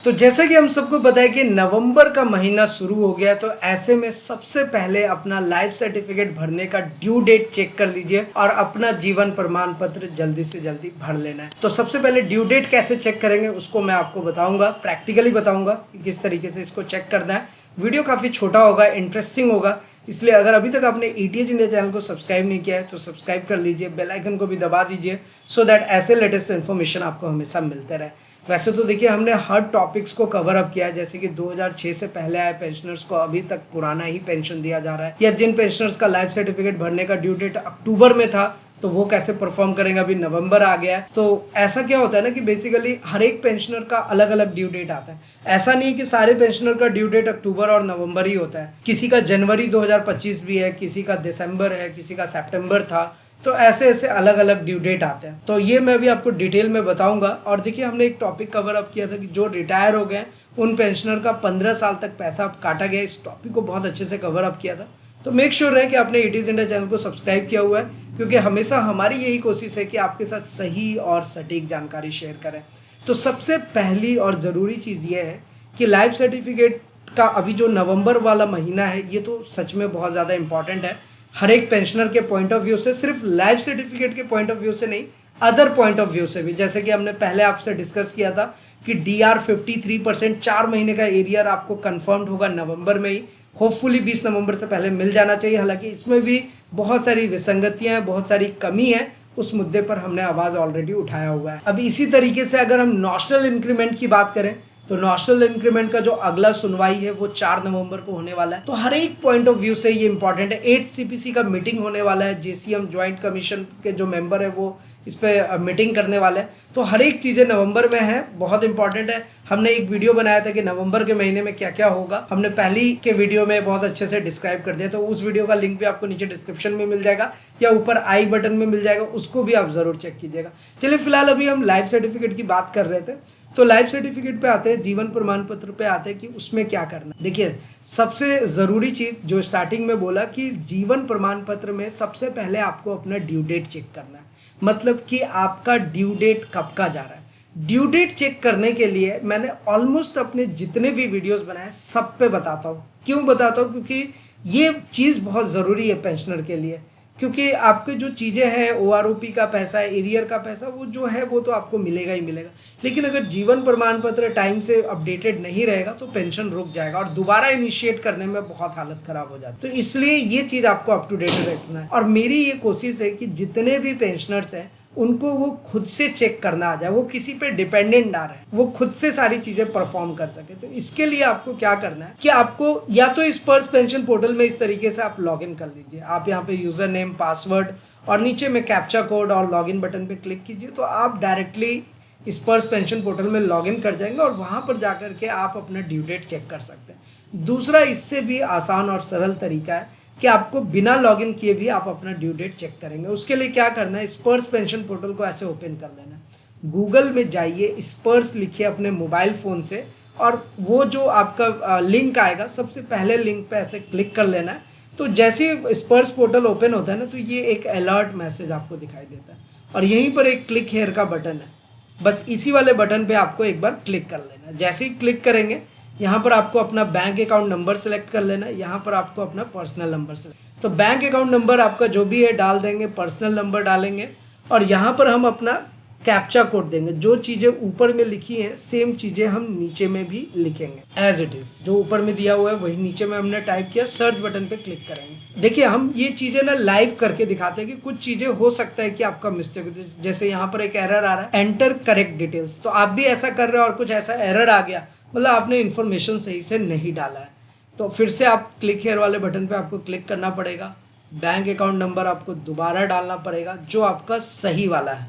तो जैसा कि हम सबको पता है कि नवंबर का महीना शुरू हो गया, तो ऐसे में सबसे पहले अपना लाइफ सर्टिफिकेट भरने का ड्यू डेट चेक कर लीजिए और अपना जीवन प्रमाण पत्र जल्दी से जल्दी भर लेना है। तो सबसे पहले ड्यू डेट कैसे चेक करेंगे उसको मैं आपको बताऊंगा, प्रैक्टिकली बताऊंगा कि किस तरीके से इसको चेक करना है। वीडियो काफ़ी छोटा होगा, इंटरेस्टिंग होगा, इसलिए अगर अभी तक आपने ईटीएच इंडिया चैनल को सब्सक्राइब नहीं किया है तो सब्सक्राइब कर लीजिए, बेल आइकन को भी दबा दीजिए सो दैट ऐसे लेटेस्ट इन्फॉर्मेशन आपको हमेशा मिलते रहे। वैसे तो देखिए हमने हर टॉपिक्स को कवर अप किया है, जैसे कि 2006 से पहले आए पेंशनर्स को अभी तक पुराना ही पेंशन दिया जा रहा है, या जिन पेंशनर्स का लाइफ सर्टिफिकेट भरने का ड्यू डेट अक्टूबर में था तो वो कैसे परफॉर्म करेंगे, अभी नवंबर आ गया है। तो ऐसा क्या होता है ना कि बेसिकली हर एक पेंशनर का अलग अलग ड्यू डेट आता है। ऐसा नहीं कि सारे पेंशनर का ड्यू डेट अक्टूबर और नवंबर ही होता है, किसी का जनवरी 2025 भी है, किसी का दिसंबर है, किसी का सितंबर था। तो ऐसे ऐसे अलग अलग ड्यू डेट आते हैं, तो ये मैं भी आपको डिटेल में बताऊंगा। और देखिए हमने एक टॉपिक कवर अप किया था कि जो रिटायर हो गए उन पेंशनर का 15 साल तक पैसा काटा गया, इस टॉपिक को बहुत अच्छे से कवर अप किया था। तो मेक श्योर रहे कि आपने ईटीएच इंडिया चैनल को सब्सक्राइब किया हुआ है, क्योंकि हमेशा हमारी यही कोशिश है कि आपके साथ सही और सटीक जानकारी शेयर करें। तो सबसे पहली और ज़रूरी चीज़ ये है कि लाइफ सर्टिफिकेट का अभी जो नवंबर वाला महीना है ये तो सच में बहुत ज़्यादा इंपॉर्टेंट है हर एक पेंशनर के पॉइंट ऑफ व्यू से, सिर्फ लाइफ सर्टिफिकेट के पॉइंट ऑफ व्यू से नहीं, अदर पॉइंट ऑफ व्यू से भी। जैसे कि हमने पहले आपसे डिस्कस किया था कि डीआर 53% 4 महीने का एरियर आपको कंफर्म्ड होगा नवंबर में ही, होपफुली 20 नवंबर से पहले मिल जाना चाहिए। हालांकि इसमें भी बहुत सारी विसंगतियां हैं, बहुत सारी कमी है, उस मुद्दे पर हमने आवाज़ ऑलरेडी उठाया हुआ है। अब इसी तरीके से अगर हम नॉशनल इंक्रीमेंट की बात करें तो नॉशनल इंक्रीमेंट का जो अगला सुनवाई है वो 4 नवंबर को होने वाला है। तो हर एक पॉइंट ऑफ व्यू से ये इंपॉर्टेंट है। 8 सीपीसी का मीटिंग होने वाला है, जेसीएम ज्वाइंट कमीशन के जो मेंबर है वो इस पे मीटिंग करने वाले हैं। तो हर एक चीज़ें नवंबर में है, बहुत इंपॉर्टेंट है। हमने एक वीडियो बनाया था कि नवंबर के महीने में क्या क्या होगा, हमने पहली के वीडियो में बहुत अच्छे से डिस्क्राइब कर दिया, तो उस वीडियो का लिंक भी आपको नीचे डिस्क्रिप्शन में मिल जाएगा या ऊपर आई बटन में मिल जाएगा, उसको भी आप ज़रूर चेक कीजिएगा। चलिए फिलहाल अभी हम लाइफ सर्टिफिकेट की बात कर रहे थे, तो लाइफ सर्टिफिकेट पे आते हैं, जीवन प्रमाण पत्र पे आते हैं कि उसमें क्या करना है। देखिए सबसे ज़रूरी चीज़ जो स्टार्टिंग में बोला कि जीवन प्रमाण पत्र में सबसे पहले आपको अपना ड्यू डेट चेक करना है, मतलब कि आपका ड्यू डेट कब का जा रहा है। ड्यू डेट चेक करने के लिए मैंने ऑलमोस्ट अपने जितने भी वीडियोस बनाए सब पे बताता हूँ। क्यों बताता हूँ? क्योंकि ये चीज़ बहुत ज़रूरी है पेंशनर के लिए, क्योंकि आपके जो चीज़ें हैं ओआरओपी का पैसा, एरियर का पैसा, वो जो है वो तो आपको मिलेगा ही मिलेगा। लेकिन अगर जीवन प्रमाण पत्र टाइम से अपडेटेड नहीं रहेगा तो पेंशन रुक जाएगा और दोबारा इनिशिएट करने में बहुत हालत खराब हो जाती है। तो इसलिए ये चीज़ आपको अप टू डेट रखना है। और मेरी ये कोशिश है कि जितने भी पेंशनर्स हैं उनको वो खुद से चेक करना आ जाए, वो किसी पे डिपेंडेंट ना रहे, वो खुद से सारी चीज़ें परफॉर्म कर सके। तो इसके लिए आपको क्या करना है कि आपको या तो इस पर्स पेंशन पोर्टल में इस तरीके से आप लॉगिन कर लीजिए। आप यहाँ पे यूज़र नेम, पासवर्ड और नीचे में कैप्चा कोड और लॉगिन बटन पे क्लिक कीजिए, तो आप डायरेक्टली इस पर्स पेंशन पोर्टल में लॉगिन कर जाएंगे और वहाँ पर जाकर के आप अपना ड्यू डेट चेक कर सकते हैं। दूसरा इससे भी आसान और सरल तरीका है कि आपको बिना लॉगिन किए भी आप अपना ड्यू डेट चेक करेंगे। उसके लिए क्या करना है, स्पर्श पेंशन पोर्टल को ऐसे ओपन कर लेना है। गूगल में जाइए, स्पर्श लिखिए अपने मोबाइल फ़ोन से, और वो जो आपका लिंक आएगा सबसे पहले लिंक पे ऐसे क्लिक कर लेना है। तो जैसे ही स्पर्श पोर्टल ओपन होता है ना, तो ये एक अलर्ट मैसेज आपको दिखाई देता है और यहीं पर एक क्लिक हेयर का बटन है, बस इसी वाले बटन पे आपको एक बार क्लिक कर लेना है। जैसे ही क्लिक करेंगे यहाँ पर आपको अपना बैंक अकाउंट नंबर सेलेक्ट कर लेना है, यहाँ पर आपको अपना पर्सनल नंबर सेलेक्ट, तो बैंक अकाउंट नंबर आपका जो भी है डाल देंगे, पर्सनल नंबर डालेंगे और यहाँ पर हम अपना कैप्चा कोड देंगे। जो चीज़ें ऊपर में लिखी हैं सेम चीज़ें हम नीचे में भी लिखेंगे, एज इट इज़ जो ऊपर में दिया हुआ है वही नीचे में हमने टाइप किया। सर्च बटन पे क्लिक करेंगे। देखिए हम ये चीज़ें ना लाइव करके दिखाते हैं कि कुछ चीज़ें हो सकता है कि आपका मिस्टेक हो, जैसे यहाँ पर एक एरर आ रहा है, एंटर करेक्ट डिटेल्स, तो आप भी ऐसा कर रहे हो और कुछ ऐसा एरर आ गया, मतलब आपने इन्फॉर्मेशन सही से नहीं डाला है, तो फिर से आप क्लिक हेयर वाले बटन पे आपको क्लिक करना पड़ेगा। बैंक अकाउंट नंबर आपको दोबारा डालना पड़ेगा जो आपका सही वाला है,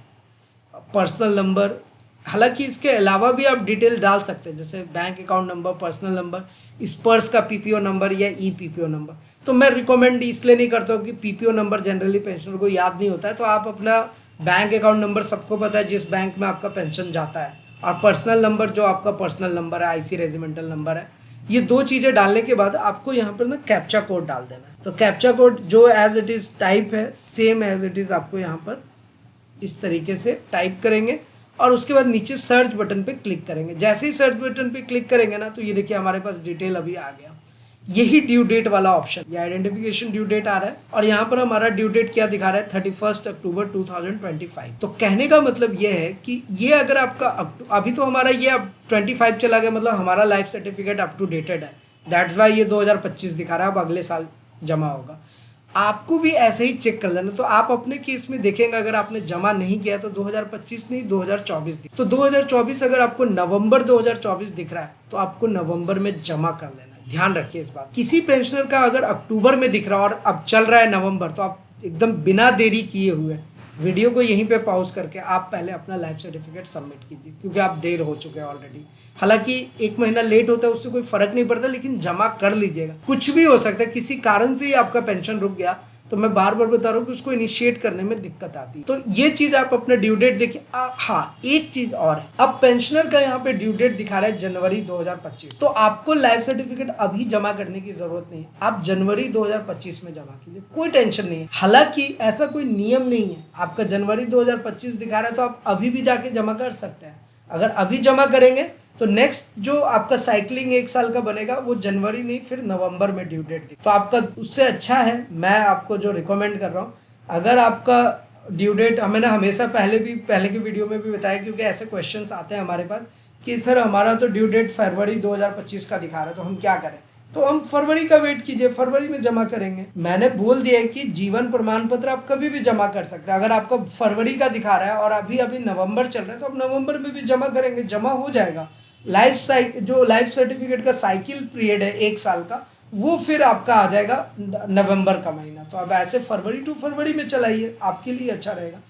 पर्सनल नंबर, हालांकि इसके अलावा भी आप डिटेल डाल सकते हैं जैसे bank account number, personal number, स्पर्श का पीपीओ नंबर या ई पीपीओ नंबर। तो मैं रिकमेंड इसलिए नहीं करता हूँ कि पीपीओ नंबर जनरली पेंशनर को याद नहीं होता है, तो आप अपना बैंक अकाउंट नंबर सबको पता है जिस बैंक में आपका पेंशन जाता है, और पर्सनल नंबर जो आपका पर्सनल नंबर है, आईसी रेजिमेंटल नंबर है, ये दो चीज़ें डालने के बाद आपको यहाँ पर ना कैप्चा कोड डाल देना है। तो कैप्चा कोड जो एज इट इज़ टाइप है सेम एज इट इज़ आपको यहाँ पर इस तरीके से टाइप करेंगे और उसके बाद नीचे सर्च बटन पे क्लिक करेंगे। जैसे ही सर्च बटन पे क्लिक करेंगे ना, तो ये देखिए हमारे पास डिटेल अभी आ गया। यही ड्यू डेट वाला ऑप्शन, ये आइडेंटिफिकेशन ड्यू डेट आ रहा है और यहाँ पर हमारा ड्यू डेट क्या दिखा रहा है, 31 अक्टूबर 2025। तो कहने का मतलब ये है कि ये अगर आपका अभी तो हमारा ये अब 25 चला गया, मतलब हमारा life certificate up to dated है, दैट्स वाई ये 2025 दिखा रहा है, अब अगले साल जमा होगा। आपको भी ऐसे ही चेक कर लेना। तो आप अपने केस में देखेंगे, अगर आपने जमा नहीं किया तो 2025 नहीं 2024 दिख, तो 2024 अगर आपको नवंबर 2024 दिख रहा है तो आपको नवंबर में जमा कर लेना। ध्यान रखिए इस बात। किसी पेंशनर का अगर अक्टूबर में दिख रहा है और अब चल रहा है नवंबर, तो आप एकदम बिना देरी किए हुए वीडियो को यहीं पे पॉज करके आप पहले अपना लाइफ सर्टिफिकेट सबमिट कीजिए, क्योंकि आप देर हो चुके हैं ऑलरेडी। हालांकि 1 महीना लेट होता है उससे कोई फर्क नहीं पड़ता, लेकिन जमा कर लीजिएगा। कुछ भी हो सकता है, किसी कारण से ही आपका पेंशन रुक गया, तो मैं बार बार बता रहा हूँ कि उसको इनिशिएट करने में दिक्कत आती है। तो ये चीज आप अपना ड्यू डेट देखिए। हाँ, एक चीज और है, अब पेंशनर का यहाँ पे ड्यू डेट दिखा रहा है जनवरी 2025, तो आपको लाइफ सर्टिफिकेट अभी जमा करने की जरूरत नहीं है, आप जनवरी 2025 में जमा कीजिए, कोई टेंशन नहीं है। हालांकि ऐसा कोई नियम नहीं है, आपका जनवरी 2025 दिखा रहा है तो आप अभी भी जाके जमा कर सकते हैं। अगर अभी जमा करेंगे तो नेक्स्ट जो आपका साइकिलिंग 1 साल का बनेगा वो जनवरी नहीं फिर नवंबर में ड्यू डेट दी, तो आपका उससे अच्छा है। मैं आपको जो रिकमेंड कर रहा हूँ, अगर आपका ड्यू डेट, मैंने हमेशा पहले की वीडियो में भी बताया, क्योंकि ऐसे क्वेश्चंस आते हैं हमारे पास कि सर हमारा तो ड्यू डेट फरवरी 2025 का दिखा रहा है, तो हम क्या करें। तो हम फरवरी का वेट कीजिए, फरवरी में जमा करेंगे। मैंने बोल दिया है कि जीवन प्रमाण पत्र आप कभी भी जमा कर सकते हैं। अगर आपका फरवरी का दिखा रहा है और अभी नवंबर चल रहा है, तो आप नवंबर में भी जमा करेंगे, जमा हो जाएगा। जो लाइफ सर्टिफिकेट का साइकिल पीरियड है 1 साल का, वो फिर आपका आ जाएगा नवंबर का महीना। तो अब ऐसे फरवरी टू फरवरी में चलाइए, आपके लिए अच्छा रहेगा।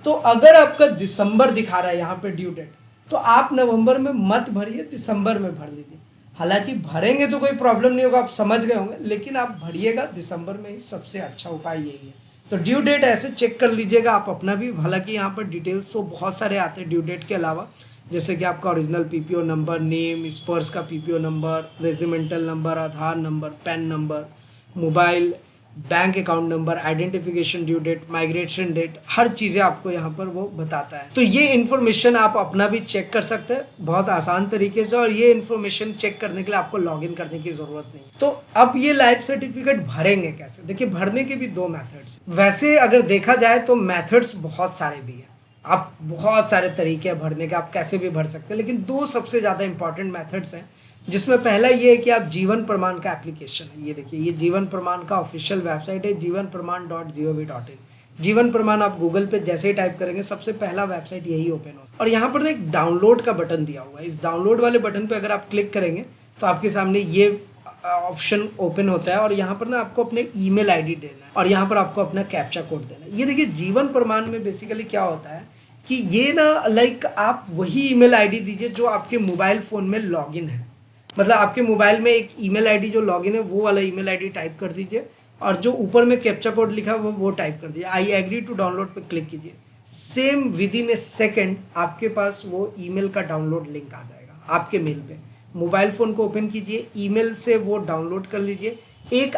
तो अगर आपका दिसंबर दिखा रहा है यहाँ पे ड्यू डेट, तो आप नवंबर में मत भरिए, दिसंबर में भर लीजिए। हालांकि भरेंगे तो कोई प्रॉब्लम नहीं होगा, आप समझ गए होंगे, लेकिन आप भरिएगा दिसंबर में ही, सबसे अच्छा उपाय यही है। तो ड्यू डेट ऐसे चेक कर लीजिएगा आप अपना भी। हालांकि यहाँ पर डिटेल्स तो बहुत सारे आते हैं ड्यू डेट के अलावा, जैसे कि आपका original PPO number, name, spouse का PPO number, regimental number, Aadhaar number, PAN number, mobile, bank account number, identification due date, migration date, हर चीज़ें आपको यहाँ पर वो बताता है। तो ये इन्फॉर्मेशन आप अपना भी चेक कर सकते हैं बहुत आसान तरीके से, और ये इन्फॉर्मेशन चेक करने के लिए आपको लॉगिन करने की ज़रूरत नहीं। तो अब ये लाइफ सर्टिफिकेट भरेंगे कैसे? देखिए, भरने के भी 2 मेथड्स। वैसे अगर देखा जाए तो मेथड्स बहुत सारे भी हैं, आप बहुत सारे तरीके हैं भरने के, आप कैसे भी भर सकते हैं, लेकिन 2 सबसे ज़्यादा इंपॉर्टेंट मेथड्स हैं, जिसमें पहला ये है कि आप जीवन प्रमाण का एप्लीकेशन है, ये देखिए, ये जीवन प्रमाण का ऑफिशियल वेबसाइट है, जीवनप्रमाण.gov.in। जीवन प्रमाण आप गूगल पे जैसे ही टाइप करेंगे, सबसे पहला वेबसाइट यही ओपन हो, और यहाँ पर ना एक डाउनलोड का बटन दिया हुआ है। इस डाउनलोड वाले बटन पे अगर आप क्लिक करेंगे तो आपके सामने ये ऑप्शन ओपन होता है, और यहाँ पर ना आपको अपने ईमेल आईडी देना है, और यहाँ पर आपको अपना कैप्चा कोड देना है। ये देखिए, जीवन प्रमाण में बेसिकली क्या होता है कि ये ना लाइक आप वही ईमेल आईडी दीजिए जो आपके मोबाइल फ़ोन में लॉगिन है, मतलब आपके मोबाइल में एक ईमेल आईडी जो लॉगिन है वो वाला ईमेल आईडी टाइप कर दीजिए, और जो ऊपर में कैप्चा कोड लिखा है वो टाइप कर दीजिए। आई एग्री टू डाउनलोड पे क्लिक कीजिए, same with in A second आपके पास वो ईमेल का डाउनलोड लिंक आ जाएगा आपके मेल पे। मोबाइल फ़ोन को ओपन कीजिए, ईमेल से वो डाउनलोड कर लीजिए। एक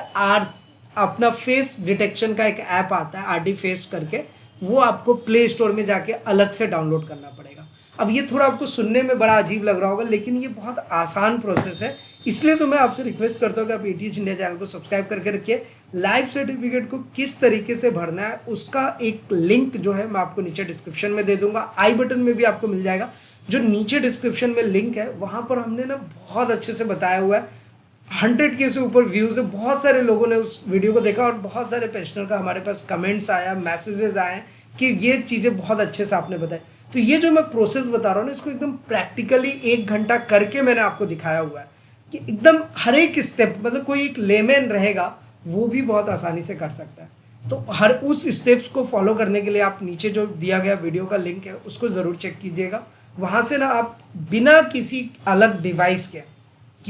अपना फेस डिटेक्शन का एक ऐप आता है, आरडी फेस करके, वो आपको प्ले स्टोर में जाके अलग से डाउनलोड करना पड़ेगा। अब ये थोड़ा आपको सुनने में बड़ा अजीब लग रहा होगा, लेकिन ये बहुत आसान प्रोसेस है, इसलिए तो मैं आपसे रिक्वेस्ट करता हूँ कि आप एटीएच इंडिया चैनल को सब्सक्राइब करके रखिए। लाइफ सर्टिफिकेट को किस तरीके से भरना है उसका एक लिंक जो है मैं आपको नीचे डिस्क्रिप्शन में दे दूंगा, आई बटन में भी आपको मिल जाएगा। जो नीचे डिस्क्रिप्शन में लिंक है वहाँ पर हमने ना बहुत अच्छे से बताया हुआ है, 100 के से ऊपर व्यूज़ है, बहुत सारे लोगों ने उस वीडियो को देखा, और बहुत सारे पेंशनर का हमारे पास कमेंट्स आया, मैसेजेस आए कि ये चीज़ें बहुत अच्छे से आपने बताई। तो ये जो मैं प्रोसेस बता रहा हूँ ना, इसको एकदम प्रैक्टिकली 1 घंटा करके मैंने आपको दिखाया हुआ है कि एकदम हर एक स्टेप, मतलब कोई एक लेमैन रहेगा वो भी बहुत आसानी से कर सकता है। तो हर उस स्टेप्स को फॉलो करने के लिए आप नीचे जो दिया गया वीडियो का लिंक है उसको ज़रूर चेक कीजिएगा। वहाँ से ना आप बिना किसी अलग डिवाइस के,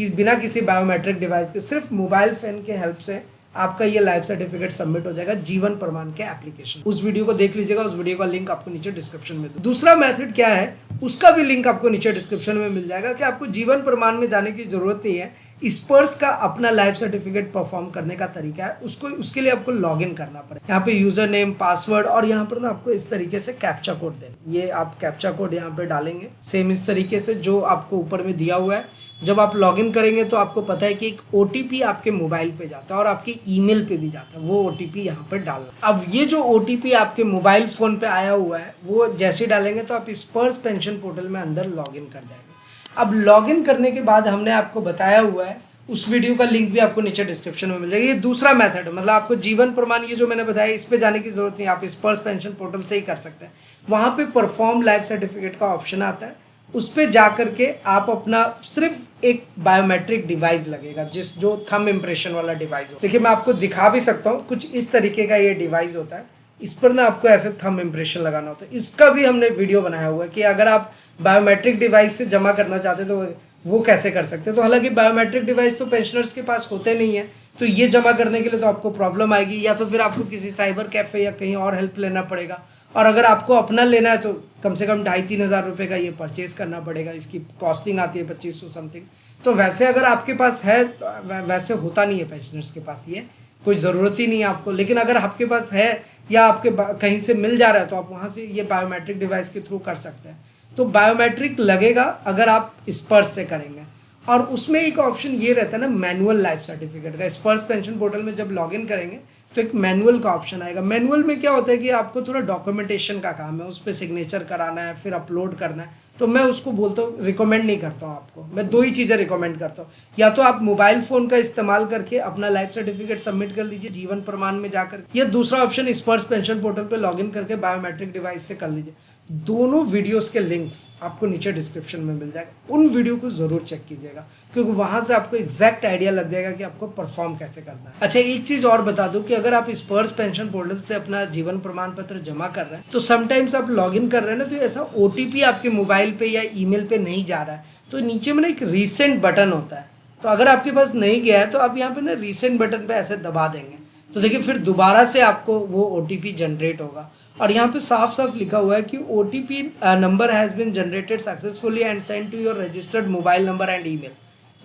बिना किसी बायोमेट्रिक डिवाइस के, सिर्फ मोबाइल फ़ोन के हेल्प से आपका ये लाइफ सर्टिफिकेट सबमिट हो जाएगा जीवन प्रमाण के एप्लीकेशन। उस वीडियो को देख लीजिएगा, उस वीडियो का लिंक आपको नीचे डिस्क्रिप्शन में। दूसरा मेथड क्या है उसका भी लिंक आपको नीचे डिस्क्रिप्शन में मिल जाएगा कि आपको जीवन प्रमाण में जाने की जरूरत नहीं है। स्पर्श का अपना लाइफ सर्टिफिकेट परफॉर्म करने का तरीका है, उसके लिए आपको लॉग इन करना पड़ेगा। यहाँ पे यूजर नेम, पासवर्ड और यहाँ पर ना आपको इस तरीके से कैप्चा कोड देना। ये आप कैप्चा कोड यहाँ पे डालेंगे सेम इस तरीके से जो आपको ऊपर में दिया हुआ है। जब आप लॉगिन करेंगे तो आपको पता है कि एक OTP आपके मोबाइल पे जाता है और आपके ईमेल पे भी जाता है, वो OTP यहाँ पर डालना। अब ये जो OTP आपके मोबाइल फोन पे आया हुआ है वो जैसे डालेंगे तो आप स्पर्श पेंशन पोर्टल में अंदर लॉगिन कर जाएंगे। अब लॉगिन करने के बाद हमने आपको बताया हुआ है, उस वीडियो का लिंक भी आपको नीचे डिस्क्रिप्शन में मिल जाएगा। ये दूसरा मेथड है, मतलब आपको जीवन प्रमाण ये जो मैंने बताया इस पे जाने की जरूरत नहीं, आप स्पर्श पेंशन पोर्टल से ही कर सकते हैं। वहाँ पे परफॉर्म लाइफ सर्टिफिकेट का ऑप्शन आता है, उस पर जा करके आप अपना सिर्फ एक बायोमेट्रिक डिवाइस लगेगा, जो थंब इम्प्रेशन वाला डिवाइस हो। देखिए मैं आपको दिखा भी सकता हूँ, कुछ इस तरीके का ये डिवाइस होता है। इस पर ना आपको ऐसे थंब इम्प्रेशन लगाना होता है। इसका भी हमने वीडियो बनाया हुआ है कि अगर आप बायोमेट्रिक डिवाइस से जमा करना चाहते तो वो कैसे कर सकते हैं। तो हालांकि बायोमेट्रिक डिवाइस तो पेंशनर्स के पास होते नहीं है, तो ये जमा करने के लिए तो आपको प्रॉब्लम आएगी, या तो फिर आपको किसी साइबर कैफ़े या कहीं और हेल्प लेना पड़ेगा। और अगर आपको अपना लेना है तो कम से कम 2,500-3 हज़ार रुपये का ये परचेज़ करना पड़ेगा। इसकी कॉस्टिंग आती है 2500 समथिंग। तो वैसे अगर आपके पास है, वैसे होता नहीं है पेंशनर्स के पास, ये कोई ज़रूरत ही नहीं है आपको। लेकिन अगर आपके पास है या आपके कहीं से मिल जा रहा है तो आप वहाँ से ये बायोमेट्रिक डिवाइस के थ्रू कर सकते हैं। तो बायोमेट्रिक लगेगा अगर आप स्पर्श से करेंगे। और उसमें एक ऑप्शन ये रहता है ना मैनुअल लाइफ सर्टिफिकेट का। स्पर्श पेंशन पोर्टल में जब लॉगिन करेंगे तो एक मैनुअल का ऑप्शन आएगा। मैनुअल में क्या होता है कि आपको थोड़ा डॉक्यूमेंटेशन का काम है, उस पर सिग्नेचर कराना है, फिर अपलोड करना है। तो मैं उसको बोलता हूँ, रिकमेंड नहीं करता हूँ आपको। मैं 2 ही चीज़ें रिकमेंड करता हूँ, या तो आप मोबाइल फ़ोन का इस्तेमाल करके अपना लाइफ सर्टिफिकेट सबमिट कर लीजिए जीवन प्रमाण में जाकर, या दूसरा ऑप्शन स्पर्श पेंशन पोर्टल पर लॉगिन करके बायोमेट्रिक डिवाइस से कर लीजिए। दोनों वीडियोस के लिंक्स आपको नीचे डिस्क्रिप्शन में मिल जाएगा। उन वीडियो को ज़रूर चेक कीजिएगा, क्योंकि वहाँ से आपको एग्जैक्ट आइडिया लग जाएगा कि आपको परफॉर्म कैसे करना है। अच्छा, एक चीज़ और बता दूं कि अगर आप स्पर्श पेंशन पोर्टल से अपना जीवन प्रमाण पत्र जमा कर रहे हैं तो समटाइम्स आप लॉगिन कर रहे हैं ना, तो ऐसा OTP आपके मोबाइल पे या ईमेल पे नहीं जा रहा है, तो नीचे में ना एक रीसेंट बटन होता है। तो अगर आपके पास नहीं गया है तो आप यहाँ पे ना रीसेंट बटन पे ऐसे दबा देंगे, तो देखिए फिर दोबारा से आपको वो OTP जनरेट होगा। और यहाँ पे साफ साफ लिखा हुआ है कि OTP number has been generated successfully and send to your registered mobile number and email.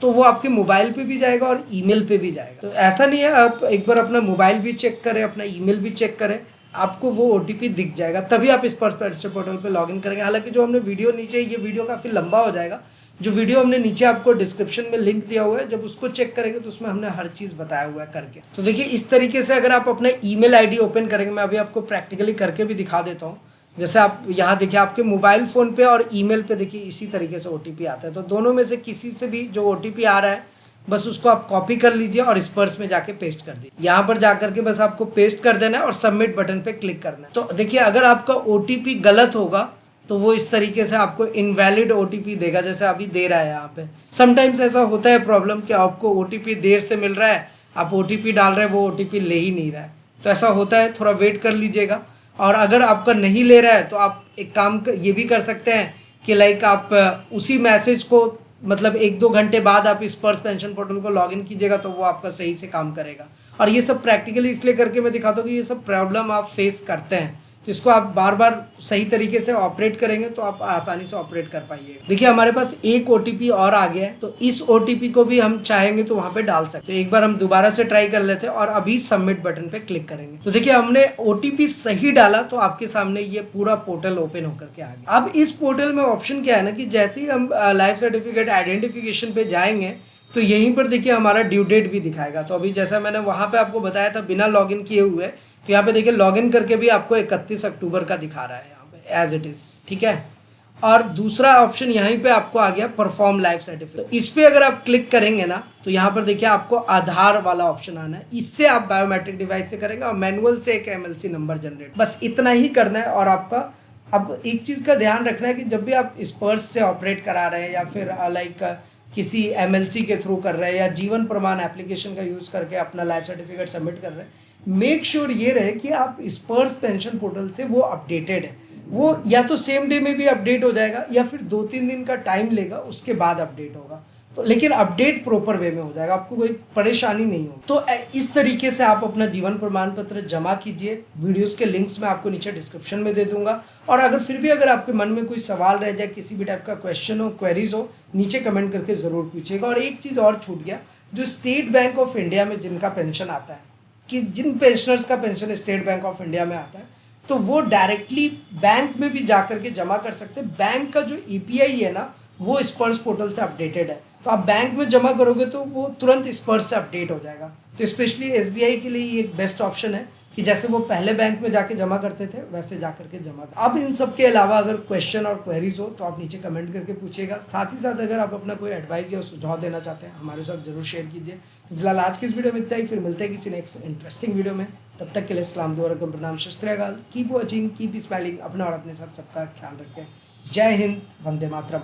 तो वो आपके मोबाइल पे भी जाएगा और ईमेल पे भी जाएगा। तो ऐसा नहीं है, आप एक बार अपना मोबाइल भी चेक करें, अपना ईमेल भी चेक करें, आपको वो OTP दिख जाएगा, तभी आप स्पर्श पेंशन पोर्टल पे लॉगिन करेंगे। हालांकि जो हमने वीडियो नीचे, ये वीडियो काफ़ी लंबा हो जाएगा, जो वीडियो हमने नीचे आपको डिस्क्रिप्शन में लिंक दिया हुआ है, जब उसको चेक करेंगे तो उसमें हमने हर चीज़ बताया हुआ है करके। तो देखिए इस तरीके से अगर आप अपना ईमेल आईडी ओपन करेंगे, मैं अभी आपको प्रैक्टिकली करके भी दिखा देता हूँ। जैसे आप यहाँ देखिए आपके मोबाइल फ़ोन पे और ईमेल पे देखिए इसी तरीके से OTP आता है। तो दोनों में से किसी से भी जो OTP आ रहा है बस उसको आप कॉपी कर लीजिए और स्पर्श में जाके पेस्ट कर दीजिए। यहाँ पर जाकर के बस आपको पेस्ट कर देना है और सबमिट बटन पे क्लिक करना है। तो देखिए अगर आपका OTP गलत होगा तो वो इस तरीके से आपको इनवैलिड OTP देगा, जैसे अभी दे रहा है यहाँ पे। समटाइम्स ऐसा होता है प्रॉब्लम कि आपको OTP देर से मिल रहा है, आप OTP डाल रहे हैं, वो OTP ले ही नहीं रहा है। तो ऐसा होता है, थोड़ा वेट कर लीजिएगा। और अगर आपका नहीं ले रहा है तो आप एक काम ये भी कर सकते हैं कि लाइक आप उसी मैसेज को मतलब 1-2 घंटे बाद आप स्पर्श पेंशन पोर्टल को लॉगिन कीजिएगा, तो वो आपका सही से काम करेगा। और ये सब प्रैक्टिकली इसलिए करके मैं दिखाता हूँ कि ये सब प्रॉब्लम आप फेस करते हैं, तो इसको आप बार बार सही तरीके से ऑपरेट करेंगे तो आप आसानी से ऑपरेट कर पाइए। देखिए हमारे पास एक OTP और आ गया है, तो इस OTP को भी हम चाहेंगे तो वहाँ पे डाल सकते हैं। एक बार हम दोबारा से ट्राई कर लेते हैं और अभी सबमिट बटन पे क्लिक करेंगे। तो देखिए हमने OTP सही डाला तो आपके सामने ये पूरा पोर्टल ओपन होकर के आ गया। अब इस पोर्टल में ऑप्शन क्या है ना कि जैसे ही हम लाइफ सर्टिफिकेट आइडेंटिफिकेशन पे जाएंगे तो यहीं पर देखिए हमारा ड्यू डेट भी दिखाएगा। तो अभी जैसा मैंने वहाँ पे आपको बताया था बिना लॉगिन किए हुए, तो यहाँ पे देखिए लॉगिन करके भी आपको 31 अक्टूबर का दिखा रहा है यहाँ पे एज इट इज़, ठीक है। और दूसरा ऑप्शन यहीं पे आपको आ गया परफॉर्म लाइफ सर्टिफिकेट। तो इस पे अगर आप क्लिक करेंगे ना तो यहाँ पर देखिए आपको आधार वाला ऑप्शन आना है, इससे आप बायोमेट्रिक डिवाइस से करेंगे और मैनुअल से एक MLC नंबर जनरेट, बस इतना ही करना है। और आपका अब एक चीज़ का ध्यान रखना है कि जब भी आप स्पर्श से ऑपरेट करा रहे हैं या फिर लाइक किसी MLC के थ्रू कर रहे हैं या जीवन प्रमाण एप्लीकेशन का यूज़ करके अपना लाइफ सर्टिफिकेट सबमिट कर रहे हैं, मेक श्योर ये रहे कि आप स्पर्श पेंशन पोर्टल से वो अपडेटेड है। वो या तो सेम डे में भी अपडेट हो जाएगा या फिर 2-3 दिन का टाइम लेगा, उसके बाद अपडेट होगा। तो लेकिन अपडेट प्रॉपर वे में हो जाएगा, आपको कोई परेशानी नहीं हो। तो इस तरीके से आप अपना जीवन प्रमाण पत्र जमा कीजिए। वीडियोस के लिंक्स मैं आपको नीचे डिस्क्रिप्शन में दे दूंगा। और अगर फिर भी अगर आपके मन में कोई सवाल रह जाए, किसी भी टाइप का क्वेश्चन हो, क्वेरीज हो, नीचे कमेंट करके ज़रूर पूछिएगा। और एक चीज़ और छूट गया, जो स्टेट बैंक ऑफ इंडिया में जिनका पेंशन आता है, कि जिन पेंशनर्स का pension state bank of India में आता है, तो वो डायरेक्टली बैंक में भी जा करके जमा कर सकते हैं। बैंक का जो ईपीआई है ना, वो स्पर्श पोर्टल से अपडेटेड है, तो आप बैंक में जमा करोगे तो वो तुरंत स्पर्श से अपडेट हो जाएगा। तो स्पेशली एसबीआई के लिए ये एक बेस्ट ऑप्शन है कि जैसे वो पहले बैंक में जाके जमा करते थे, वैसे जा करके जमा कर। अब इन सब के अलावा अगर क्वेश्चन और क्वेरीज हो तो आप नीचे कमेंट करके पूछिएगा। साथ ही साथ अगर आप अपना कोई एडवाइस या सुझाव देना चाहते हैं, हमारे साथ जरूर शेयर कीजिए। तो फिलहाल आज की इस वीडियो में इतना ही, फिर मिलते हैं किसी नेक्स्ट इंटरेस्टिंग वीडियो में। तब तक के लिए सलाम दुआ रकम प्रणाम शस्त्र कीप वॉचिंग, कीप स्माइलिंग। अपना और अपने साथ सबका ख्याल रखें। जय हिंद, वंदे मातरम।